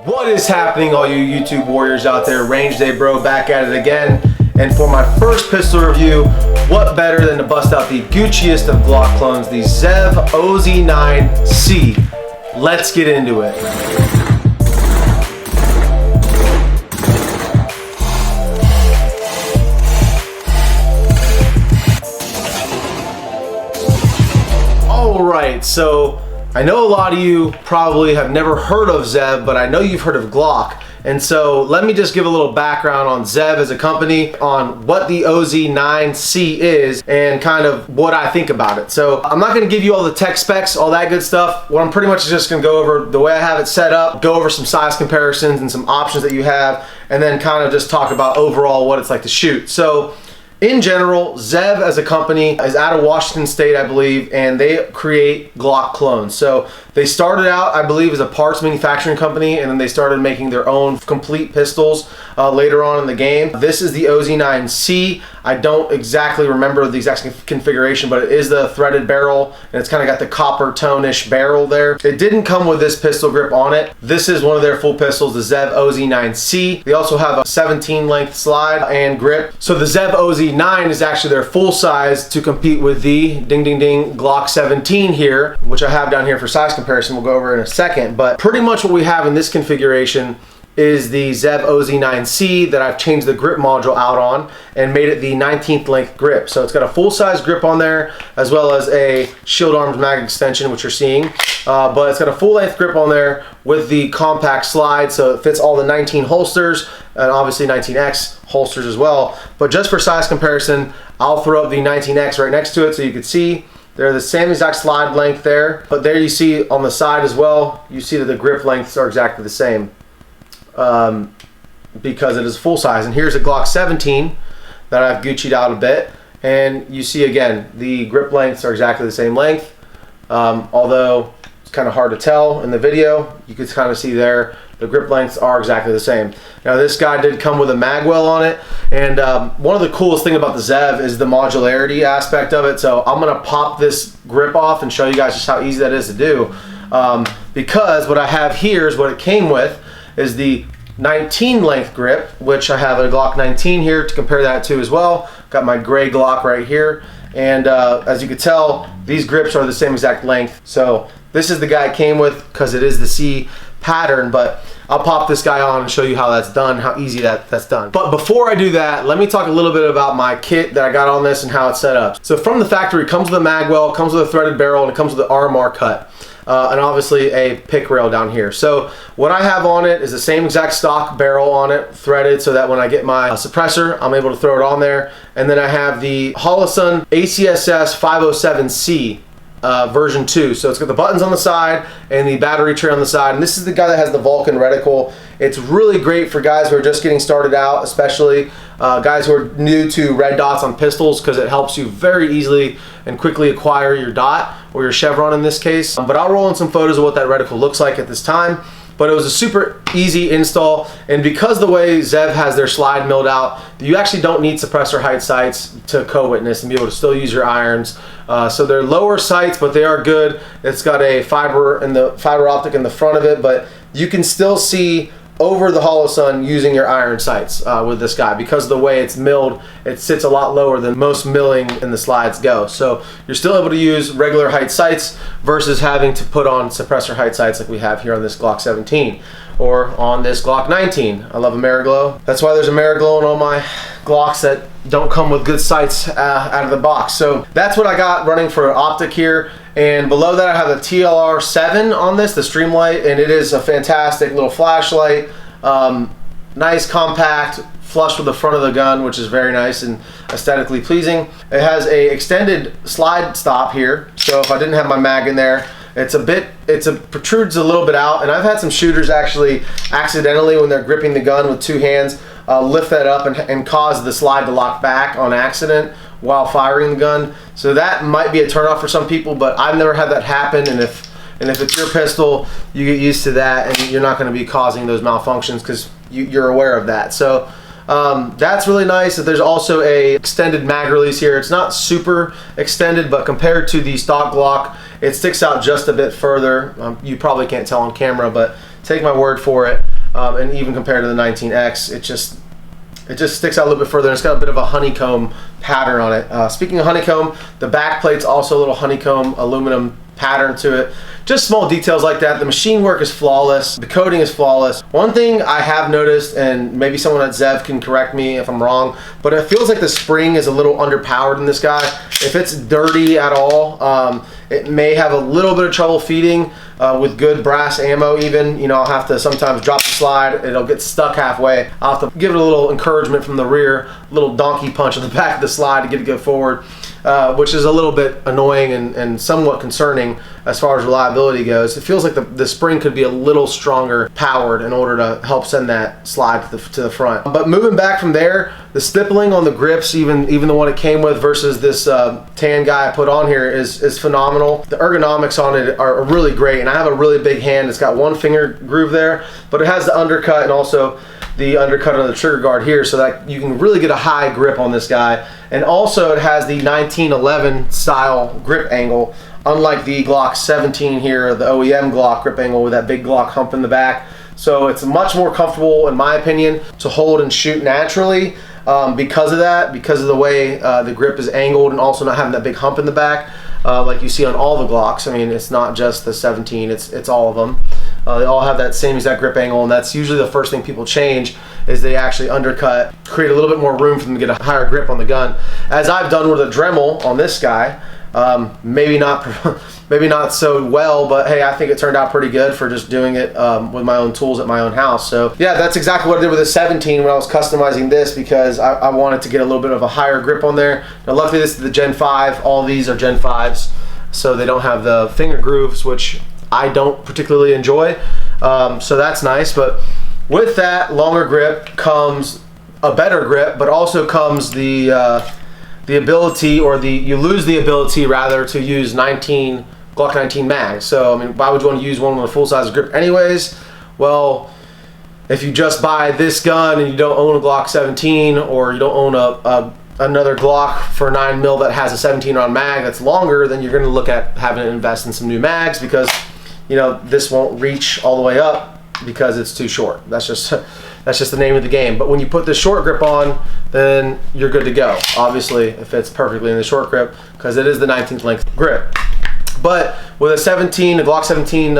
What is happening, all you YouTube warriors out there? Range Day Bro back at it again. And for my first pistol review, what better than to bust out the Gucciest of Glock clones, the ZEV OZ9-CX. Let's get into it. Alright, so I know a lot of you probably have never heard of ZEV, but I know you've heard of Glock. And so let me just give a little background on ZEV as a company, on what the OZ9-CX is, and kind of what I think about it. So I'm not gonna give you all the tech specs, all that good stuff. What I'm pretty much just gonna go over the way I have it set up, go over some size comparisons and some options that you have, and then kind of just talk about overall what it's like to shoot. So in general, ZEV as a company is out of Washington State, I believe, and they create Glock clones. So they started out, I believe, as a parts manufacturing company, and then they started making their own complete pistols later on in the game. This is the OZ9-CX. I don't exactly remember the exact configuration, but it is the threaded barrel, and it's kind of got the copper tone-ish barrel there. It didn't come with this pistol grip on it. This is one of their full pistols, the ZEV OZ9-CX. They also have a 17 length slide and grip. So the ZEV OZ9 is actually their full size to compete with the ding ding ding Glock 17 here, which I have down here for size comparison. We'll go over in a second, but pretty much what we have in this configuration is the ZEV OZ9-CX that I've changed the grip module out on and made it the 19th length grip. So it's got a full-size grip on there, as well as a shield arms mag extension, which you're seeing. But it's got a full-length grip on there with the compact slide, so it fits all the 19 holsters, and obviously 19X holsters as well. But just for size comparison, I'll throw up the 19X right next to it so you can see. They're the same exact slide length there, but there you see on the side as well, you see that the grip lengths are exactly the same. Because it is full size. And here's a Glock 17 that I've Gucci'd out a bit, and you see again the grip lengths are exactly the same length, although it's kind of hard to tell in the video. You can kind of see there the grip lengths are exactly the same. Now this guy did come with a magwell on it, and one of the coolest thing about the ZEV is the modularity aspect of it. So I'm gonna pop this grip off and show you guys just how easy that is to do, because what I have here is what it came with is the 19 length grip, which I have a Glock 19 here to compare that to as well. Got my gray Glock right here, and as you can tell, these grips are the same exact length. So this is the guy it came with because it is the C pattern, but I'll pop this guy on and show you how that's done, how easy that's done. But before I do that, let me talk a little bit about my kit that I got on this and how it's set up. So from the factory, it comes with a magwell, it comes with a threaded barrel, and it comes with an RMR cut. And obviously a pick rail down here. So what I have on it is the same exact stock barrel on it, threaded, so that when I get my suppressor, I'm able to throw it on there. And then I have the Holosun ACSS 507C version 2. So it's got the buttons on the side and the battery tray on the side. And this is the guy that has the Vulcan reticle. It's really great for guys who are just getting started out, especially guys who are new to red dots on pistols, because it helps you very easily and quickly acquire your dot, or your chevron in this case. But I'll roll in some photos of what that reticle looks like at this time. But it was a super easy install, and because the way ZEV has their slide milled out, you actually don't need suppressor height sights to co-witness and be able to still use your irons. So they're lower sights, but they are good. It's got a fiber optic in the front of it, but you can still see over the Holosun using your iron sights with this guy. Because of the way it's milled, it sits a lot lower than most milling in the slides go. So you're still able to use regular height sights versus having to put on suppressor height sights like we have here on this Glock 17 or on this Glock 19. I love Ameriglow. That's why there's Ameriglow on all my Glocks that don't come with good sights out of the box. So that's what I got running for optic here. And below that I have a TLR7 on this, the Streamlight, and it is a fantastic little flashlight. Nice, compact, flush with the front of the gun, which is very nice and aesthetically pleasing. It has a extended slide stop here, so if I didn't have my mag in there, it protrudes a little bit out. And I've had some shooters actually accidentally, when they're gripping the gun with two hands, lift that up and cause the slide to lock back on accident while firing the gun. So that might be a turnoff for some people, but I've never had that happen. And if it's your pistol, you get used to that, and you're not going to be causing those malfunctions because you're aware of that. So that's really nice. There's also a extended mag release here. It's not super extended, but compared to the stock Glock, it sticks out just a bit further. You probably can't tell on camera, but take my word for it. and even compared to the 19X, it just sticks out a little bit further, and it's got a bit of a honeycomb pattern on it. Speaking of honeycomb, the back plate's also a little honeycomb aluminum pattern to it. Just small details like that. The machine work is flawless. The coating is flawless. One thing I have noticed, and maybe someone at ZEV can correct me if I'm wrong, but it feels like the spring is a little underpowered in this guy. If it's dirty at all, it may have a little bit of trouble feeding with good brass ammo even. You know, I'll have to sometimes drop the slide. It'll get stuck halfway. I'll have to give it a little encouragement from the rear, a little donkey punch on the back of the slide to get it to go forward. Which is a little bit annoying and somewhat concerning as far as reliability goes. It feels like the spring could be a little stronger powered in order to help send that slide to the front. But moving back from there, the stippling on the grips, even the one it came with versus this tan guy I put on here is phenomenal. The ergonomics on it are really great, and I have a really big hand. It's got one finger groove there, but it has the undercut and also the undercut on the trigger guard here, so that you can really get a high grip on this guy. And also it has the 1911 style grip angle, unlike the Glock 17 here, the OEM Glock grip angle with that big Glock hump in the back. So it's much more comfortable, in my opinion, to hold and shoot naturally because of that, because of the way the grip is angled, and also not having that big hump in the back like you see on all the Glocks. I mean, it's not just the 17, it's all of them. They all have that same exact grip angle, and that's usually the first thing people change, is they actually undercut, create a little bit more room for them to get a higher grip on the gun. As I've done with a Dremel on this guy, maybe not so well, but hey, I think it turned out pretty good for just doing it with my own tools at my own house. So yeah, that's exactly what I did with the 17 when I was customizing this, because I wanted to get a little bit of a higher grip on there. Now luckily this is the Gen 5, all these are Gen 5s, so they don't have the finger grooves, which I don't particularly enjoy, so that's nice. But with that longer grip comes a better grip, but also comes the ability, or you lose the ability rather, to use Glock 19 mags. So I mean, why would you want to use one with a full-size grip anyways? Well, if you just buy this gun and you don't own a Glock 17, or you don't own another Glock for 9mm that has a 17 round mag that's longer, then you're going to look at having to invest in some new mags, because you know this won't reach all the way up because it's too short. That's just the name of the game. But when you put the short grip on, then you're good to go. Obviously it fits perfectly in the short grip because it is the 19th length grip. But with a Glock 17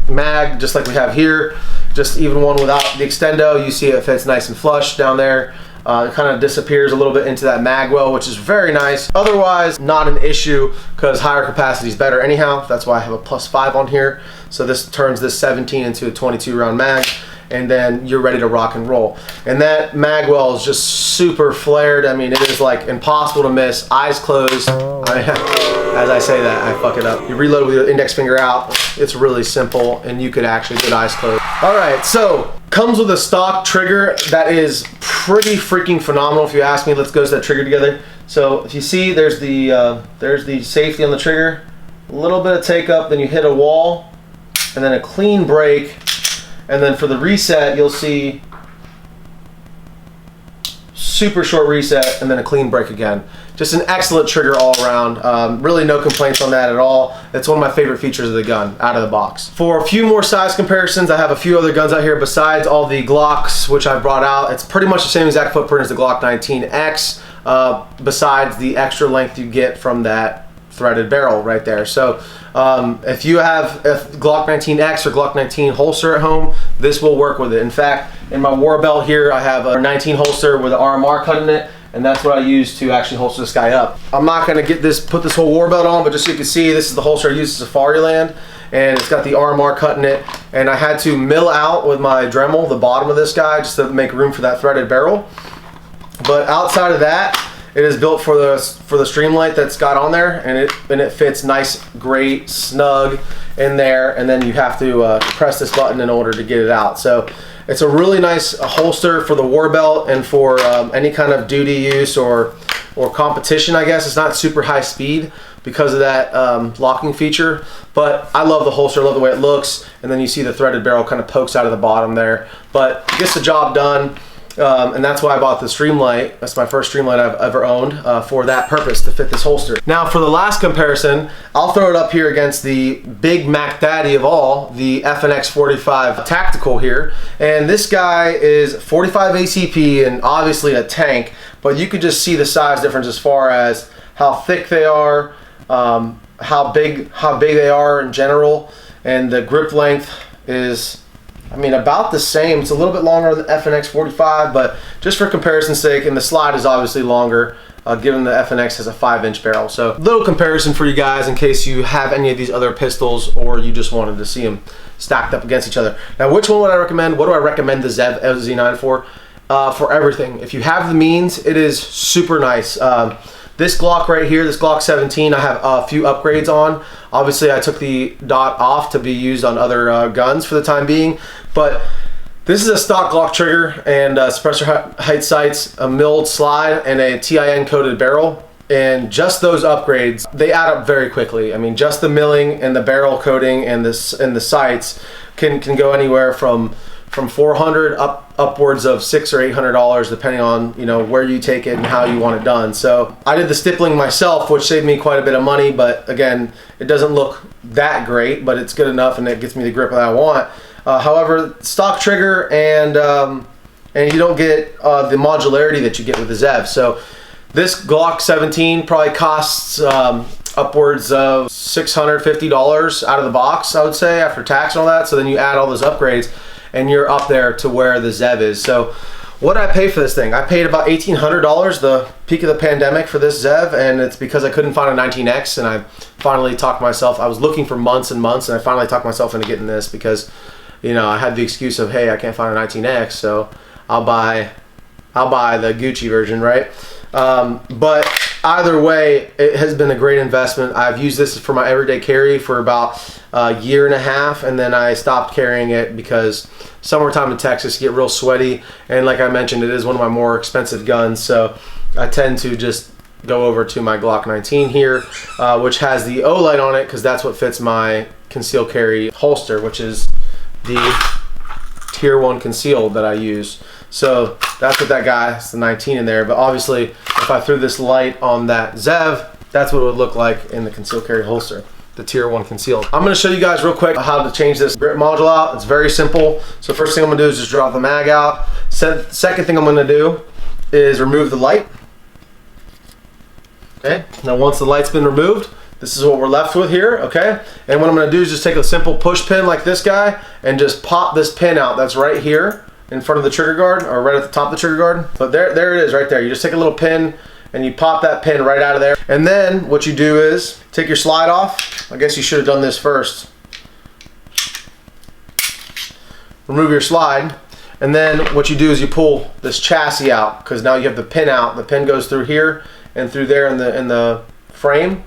mag, just like we have here, just even one without the extendo, you see it fits nice and flush down there. It kind of disappears a little bit into that mag well, which is very nice. Otherwise, not an issue, because higher capacity is better anyhow. That's why I have a +5 on here. So this turns this 17 into a 22 round mag, and then you're ready to rock and roll. And that mag well is just super flared. I mean, it is like impossible to miss. Eyes closed. As I say that, I fuck it up. You reload with your index finger out. It's really simple, and you could actually get eyes closed. All right, so comes with a stock trigger that is pretty freaking phenomenal, if you ask me. Let's go to that trigger together. So if you see, there's the safety on the trigger, a little bit of take up, then you hit a wall, and then a clean break, and then for the reset, you'll see super short reset, and then a clean break again. Just an excellent trigger all around. Really no complaints on that at all. It's one of my favorite features of the gun out of the box. For a few more size comparisons, I have a few other guns out here besides all the Glocks, which I've brought out. It's pretty much the same exact footprint as the Glock 19X, besides the extra length you get from that threaded barrel right there. So if you have a Glock 19X or Glock 19 holster at home, this will work with it. In fact, in my war belt here, I have a 19 holster with an RMR cut in it, and that's what I use to actually holster this guy up. I'm not gonna put this whole war belt on, but just so you can see, this is the holster I use at Safariland, and it's got the RMR cut in it, and I had to mill out with my Dremel the bottom of this guy just to make room for that threaded barrel. But outside of that, it is built for the Streamlight that's got on there, and it fits nice, great, snug in there, and then you have to press this button in order to get it out. So it's a really nice holster for the war belt and for any kind of duty use or competition, I guess. It's not super high speed because of that locking feature, but I love the holster, I love the way it looks, and then you see the threaded barrel kind of pokes out of the bottom there, but it gets the job done. And that's why I bought the Streamlight. That's my first Streamlight I've ever owned for that purpose, to fit this holster. Now for the last comparison, I'll throw it up here against the big Mac Daddy of all, the FNX 45 Tactical here. And this guy is 45 ACP and obviously a tank, but you could just see the size difference as far as how thick they are, how big they are in general, and the grip length is, I mean, about the same. It's a little bit longer than the FNX 45, but just for comparison's sake, and the slide is obviously longer, given the FNX has a 5-inch barrel. So little comparison for you guys in case you have any of these other pistols or you just wanted to see them stacked up against each other. Now, which one would I recommend? What do I recommend the ZEV OZ9 for? For everything. If you have the means, it is super nice. This Glock right here, this Glock 17, I have a few upgrades on. Obviously, I took the dot off to be used on other guns for the time being, but this is a stock Glock trigger and suppressor height sights, a milled slide, and a TIN coated barrel. And just those upgrades, they add up very quickly. I mean, just the milling and the barrel coating and the sights can go anywhere from $400 upwards of $600 or $800, depending on, you know, where you take it and how you want it done. So I did the stippling myself, which saved me quite a bit of money, but again, it doesn't look that great, but it's good enough and it gets me the grip that I want. However, stock trigger, and you don't get the modularity that you get with the ZEV. So this Glock 17 probably costs upwards of $650 out of the box, I would say, after tax and all that. So then you add all those upgrades and you're up there to where the ZEV is. So what did I pay for this thing? I paid about $1,800, the peak of the pandemic, for this ZEV, and it's because I couldn't find a 19X, and I finally talked myself, I was looking for months and months, and I finally talked myself into getting this because, you know, I had the excuse of, hey, I can't find a 19X, so I'll buy the Gucci version, right? But either way, it has been a great investment. I've used this for my everyday carry for about a year and a half, and then I stopped carrying it because summertime in Texas get real sweaty, and like I mentioned, it is one of my more expensive guns, so I tend to just go over to my Glock 19 here, which has the O light on it because that's what fits my concealed carry holster, which is the Tier 1 concealed that I use. So that's what that guy, it's the 19 in there, but obviously if I threw this light on that ZEV, that's what it would look like in the concealed carry holster, the Tier 1 concealed. I'm gonna show you guys real quick how to change this grip module out. It's very simple. So first thing I'm gonna do is just drop the mag out. Second thing I'm gonna do is remove the light. Okay, now once the light's been removed, this is what we're left with here, okay? And what I'm gonna do is just take a simple push pin like this guy and just pop this pin out that's right here in front of the trigger guard, or right at the top of the trigger guard. But there it is right there. You just take a little pin and you pop that pin right out of there. And then what you do is take your slide off. I guess you should have done this first. Remove your slide. And then what you do is you pull this chassis out, because now you have the pin out. The pin goes through here and through there in the frame.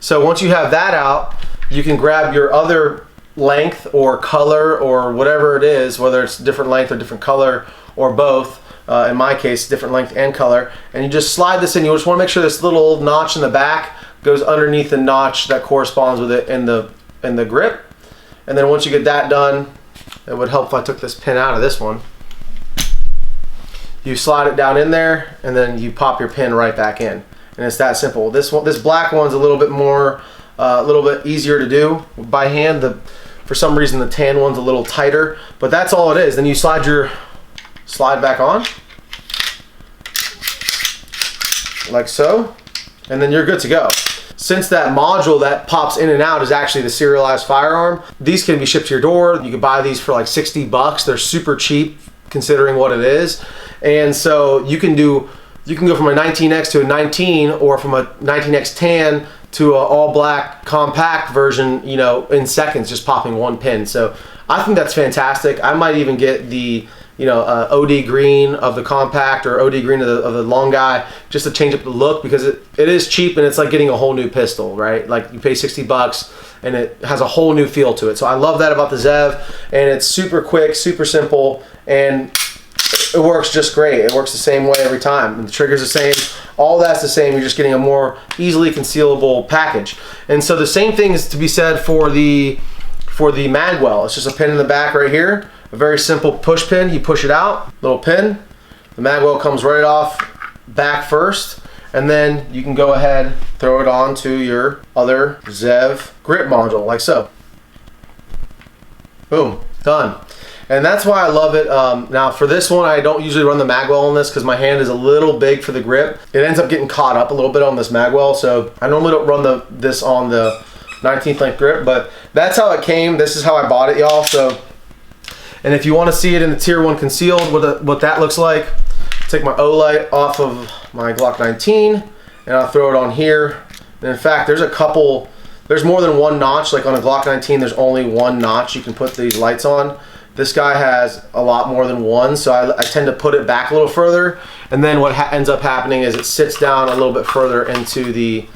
So once you have that out, you can grab your other length or color or whatever it is, whether it's different length or different color or both. In my case, different length and color, and you just slide this in. You just want to make sure this little notch in the back goes underneath the notch that corresponds with it in the grip. And then once you get that done, it would help if I took this pin out of this one. You slide it down in there, and then you pop your pin right back in, and it's that simple. This black one's a little bit easier to do by hand. For some reason, the tan one's a little tighter, but that's all it is. Then you slide your slide back on, like so, and then you're good to go. Since that module that pops in and out is actually the serialized firearm, these can be shipped to your door. You can buy these for like 60 bucks. They're super cheap considering what it is. And so you can go from a 19X to a 19, or from a 19X tan to an all black compact version, you know, in seconds, just popping one pin. So I think that's fantastic. I might even get the, you know, OD green of the compact, or OD green of the long guy, just to change up the look, because it is cheap, and it's like getting a whole new pistol, right? Like you pay 60 bucks and it has a whole new feel to it. So I love that about the ZEV, and it's super quick, super simple, and it works just great. It works the same way every time. And the trigger's the same. All that's the same. You're just getting a more easily concealable package. And so the same thing is to be said for the magwell. It's just a pin in the back right here. A very simple push pin. You push it out, little pin, The mag well comes right off back first, and then you can go ahead, throw it onto your other ZEV grip module, like so. Boom, done. And that's why I love it. Now for this one, I don't usually run the magwell on this because my hand is a little big for the grip. It ends up getting caught up a little bit on this magwell, so I normally don't run this on the 19th length grip, but that's how it came. This is how I bought it, y'all. So, and if you want to see it in the tier 1 concealed, what that looks like, take my O-light off of my Glock 19 and I'll throw it on here. And in fact, there's more than one notch. Like on a Glock 19, there's only one notch you can put these lights on. This guy has a lot more than one, so I tend to put it back a little further, and then what ends up happening is it sits down a little bit further into the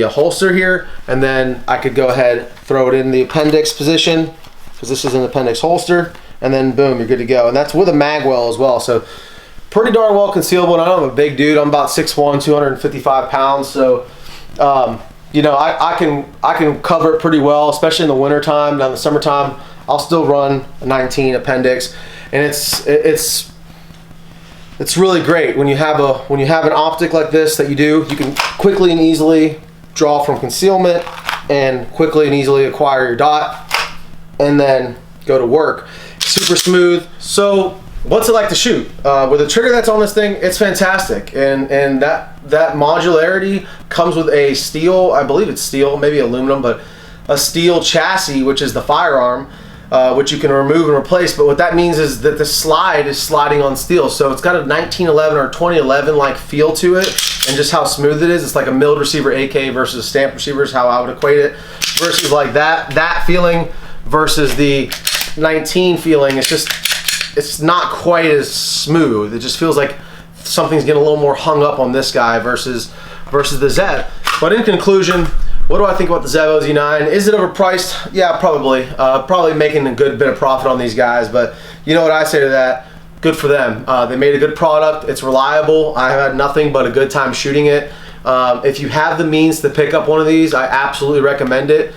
holster here, and then I could go ahead, throw it in the appendix position, because this is an appendix holster, and then boom, you're good to go. And that's with a magwell as well, so pretty darn well concealable. And I know I'm a big dude, I'm about 6'1", 255 pounds, so you know, I can cover it pretty well, especially in the winter time. Now in the summertime, I'll still run a 19 appendix, and it's really great when you have an optic like this that you can quickly and easily draw from concealment and quickly and easily acquire your dot and then go to work. Super smooth. So what's it like to shoot? With the trigger that's on this thing, it's fantastic, and that modularity comes with a steel, I believe it's steel, maybe aluminum, but a steel chassis, which is the firearm, which you can remove and replace. But what that means is that the slide is sliding on steel, so it's got a 1911 or 2011 like feel to it, and just how smooth it is. It's like a milled receiver AK versus a stamped receiver is how I would equate it, versus like that feeling versus the 19 feeling. It's not quite as smooth. It just feels like something's getting a little more hung up on this guy versus the ZEV. But in conclusion, what do I think about the ZEV OZ9? Is it overpriced? Yeah, probably. Probably making a good bit of profit on these guys, but you know what I say to that? Good for them. They made a good product. It's reliable. I have had nothing but a good time shooting it. If you have the means to pick up one of these, I absolutely recommend it.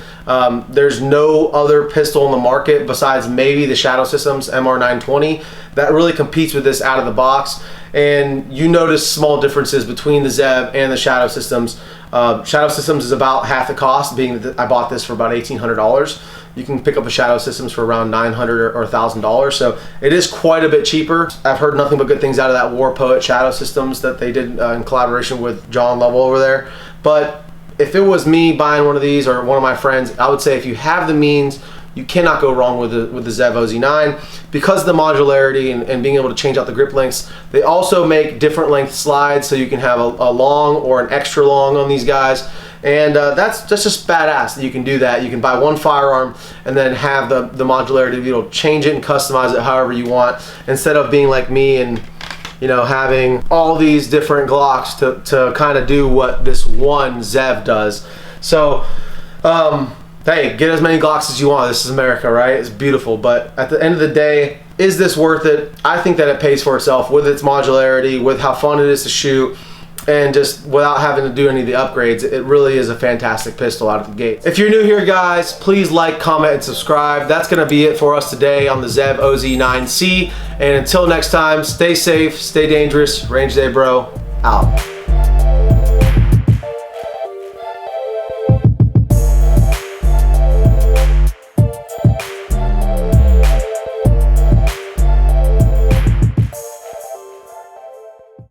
There's no other pistol on the market besides maybe the Shadow Systems MR920 that really competes with this out of the box. And you notice small differences between the ZEV and the Shadow Systems. Shadow Systems is about half the cost, being that I bought this for about $1,800. You can pick up a Shadow Systems for around $900 or $1,000, so it is quite a bit cheaper. I've heard nothing but good things out of that War Poet Shadow Systems that they did in collaboration with John Lovell over there. But if it was me buying one of these or one of my friends, I would say if you have the means, you cannot go wrong with the ZEV OZ9 because of the modularity and being able to change out the grip lengths. They also make different length slides, so you can have a long or an extra long on these guys. And that's just badass that you can do that. You can buy one firearm and then have the modularity to be able to change it and customize it however you want, instead of being like me and, you know, having all these different Glocks to kind of do what this one ZEV does. So, hey, get as many Glocks as you want. This is America, right? It's beautiful. But at the end of the day, is this worth it? I think that it pays for itself with its modularity, with how fun it is to shoot, and just without having to do any of the upgrades. It really is a fantastic pistol out of the gate. If you're new here, guys, please like, comment, and subscribe. That's going to be it for us today on the ZEV OZ9-C. And until next time, stay safe, stay dangerous. Range Day Bro, out.